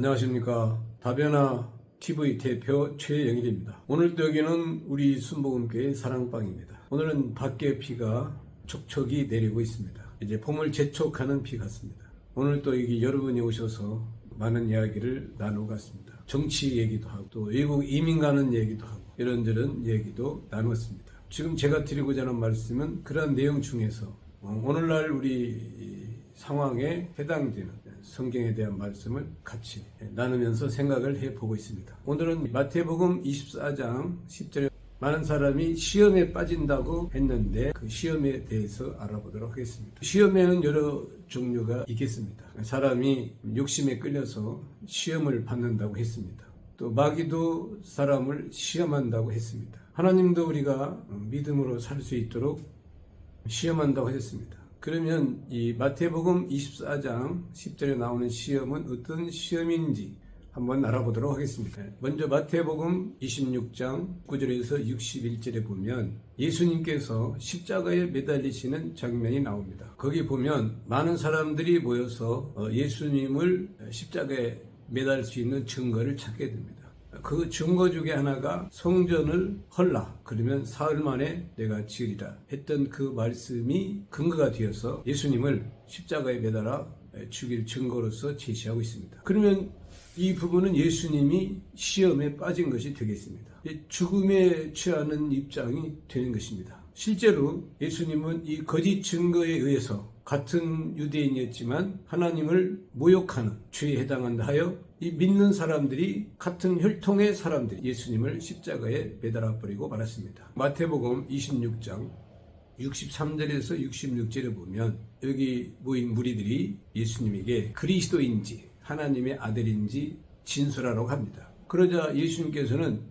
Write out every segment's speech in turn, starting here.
안녕하십니까. 다변화 TV 대표 최영일입니다. 오늘도 여기는 우리 순복음교회 사랑방입니다. 오늘은 밖에 비가 촉촉이 내리고 있습니다. 이제 봄을 재촉하는 비 같습니다. 오늘 또 여기 여러분이 오셔서 많은 이야기를 나누고 갔습니다. 정치 얘기도 하고 또 외국 이민 가는 얘기도 하고 이런저런 얘기도 나누었습니다. 지금 제가 드리고자 하는 말씀은 그러한 내용 중에서 오늘날 우리 상황에 해당되는 성경에 대한 말씀을 같이 나누면서 생각을 해보고 있습니다. 오늘은 마태복음 24장 10절에 많은 사람이 시험에 빠진다고 했는데 그 시험에 대해서 알아보도록 하겠습니다. 시험에는 여러 종류가 있겠습니다. 사람이 욕심에 끌려서 시험을 받는다고 했습니다. 또 마귀도 사람을 시험한다고 했습니다. 하나님도 우리가 믿음으로 살 수 있도록 시험한다고 하셨습니다. 그러면 이 마태복음 24장 10절에 나오는 시험은 어떤 시험인지 한번 알아보도록 하겠습니다. 먼저 마태복음 26장 9절에서 61절에 보면 예수님께서 십자가에 매달리시는 장면이 나옵니다. 거기 보면 많은 사람들이 모여서 예수님을 십자가에 매달 수 있는 증거를 찾게 됩니다. 그 증거 중에 하나가 성전을 헐라 그러면 사흘 만에 내가 지으리라 했던 그 말씀이 근거가 되어서 예수님을 십자가에 매달아 죽일 증거로서 제시하고 있습니다. 그러면 이 부분은 예수님이 시험에 빠진 것이 되겠습니다. 죽음에 취하는 입장이 되는 것입니다. 실제로 예수님은 이 거짓 증거에 의해서 같은 유대인이었지만 하나님을 모욕하는 죄에 해당한다 하여 이 믿는 사람들이 같은 혈통의 사람들이 예수님을 십자가에 매달아 버리고 말았습니다. 마태복음 26장 63절에서 66절에 보면 여기 모인 무리들이 예수님에게 그리스도인지 하나님의 아들인지 진술하라고 합니다. 그러자 예수님께서는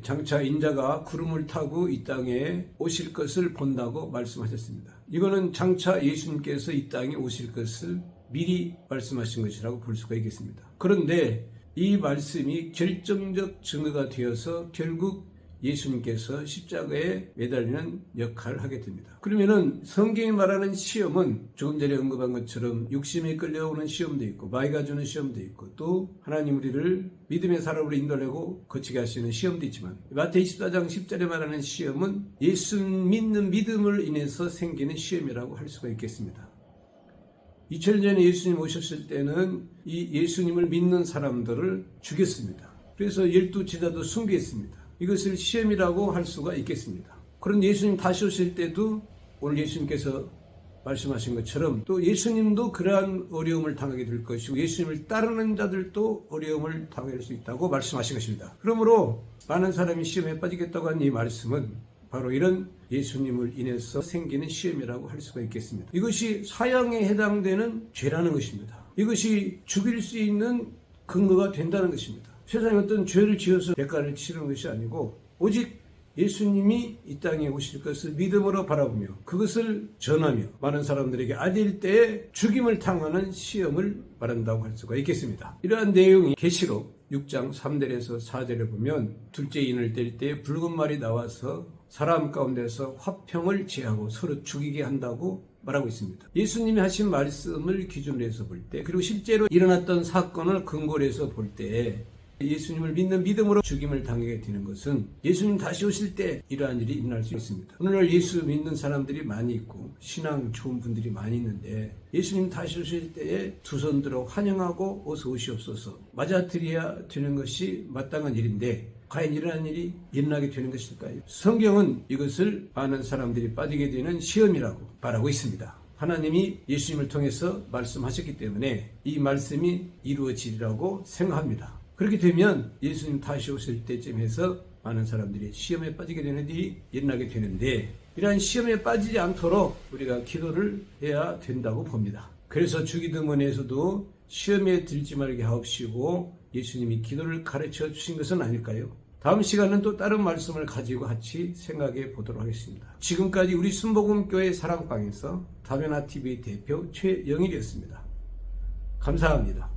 장차 인자가 구름을 타고 이 땅에 오실 것을 본다고 말씀하셨습니다. 이거는 장차 예수님께서 이 땅에 오실 것을 미리 말씀하신 것이라고 볼 수가 있겠습니다. 그런데 이 말씀이 결정적 증거가 되어서 결국 예수님께서 십자가에 매달리는 역할을 하게 됩니다. 그러면은 성경이 말하는 시험은 조금 전에 언급한 것처럼 육심에 끌려오는 시험도 있고 마귀가 주는 시험도 있고 또 하나님 우리를 믿음의 사람으로 인도하려고 거치게 하시는 시험도 있지만 마태 24장 10절에 말하는 시험은 예수 믿는 믿음을 인해서 생기는 시험이라고 할 수가 있겠습니다. 2000년 전에 예수님 오셨을 때는 이 예수님을 믿는 사람들을 죽였습니다. 그래서 12제자도 순교했습니다. 이것을 시험이라고 할 수가 있겠습니다. 그런데 예수님 다시 오실 때도 오늘 예수님께서 말씀하신 것처럼 또 예수님도 그러한 어려움을 당하게 될 것이고 예수님을 따르는 자들도 어려움을 당할 수 있다고 말씀하신 것입니다. 그러므로 많은 사람이 시험에 빠지겠다고 한 이 말씀은 바로 이런 예수님을 인해서 생기는 시험이라고 할 수가 있겠습니다. 이것이 사형에 해당되는 죄라는 것입니다. 이것이 죽일 수 있는 근거가 된다는 것입니다. 세상에 어떤 죄를 지어서 대가를 치르는 것이 아니고 오직 예수님이 이 땅에 오실 것을 믿음으로 바라보며 그것을 전하며 많은 사람들에게 알릴 때에 죽임을 당하는 시험을 말한다고 할 수가 있겠습니다. 이러한 내용이 계시록 6장 3절에서 4절에 보면 둘째 인을 뗄 때 붉은 말이 나와서 사람 가운데서 화평을 제하고 서로 죽이게 한다고 말하고 있습니다. 예수님이 하신 말씀을 기준으로 해서 볼 때 그리고 실제로 일어났던 사건을 근거로 해서 볼 때 예수님을 믿는 믿음으로 죽임을 당하게 되는 것은 예수님 다시 오실 때 이러한 일이 일어날 수 있습니다. 오늘날 예수 믿는 사람들이 많이 있고 신앙 좋은 분들이 많이 있는데 예수님 다시 오실 때에 두 손 들어 환영하고 어서 오시옵소서 맞아드려야 되는 것이 마땅한 일인데 과연 이러한 일이 일어나게 되는 것일까요? 성경은 이것을 많은 사람들이 빠지게 되는 시험이라고 말하고 있습니다. 하나님이 예수님을 통해서 말씀하셨기 때문에 이 말씀이 이루어지리라고 생각합니다. 그렇게 되면 예수님 다시 오실 때쯤 해서 많은 사람들이 시험에 빠지게 되는 일이 일어나게 되는데 이러한 시험에 빠지지 않도록 우리가 기도를 해야 된다고 봅니다. 그래서 주기도문에서도 시험에 들지 말게 하옵시고 예수님이 기도를 가르쳐 주신 것은 아닐까요? 다음 시간은 또 다른 말씀을 가지고 같이 생각해 보도록 하겠습니다. 지금까지 우리 순복음교회 사랑방에서 다변화TV 대표 최영일이었습니다. 감사합니다.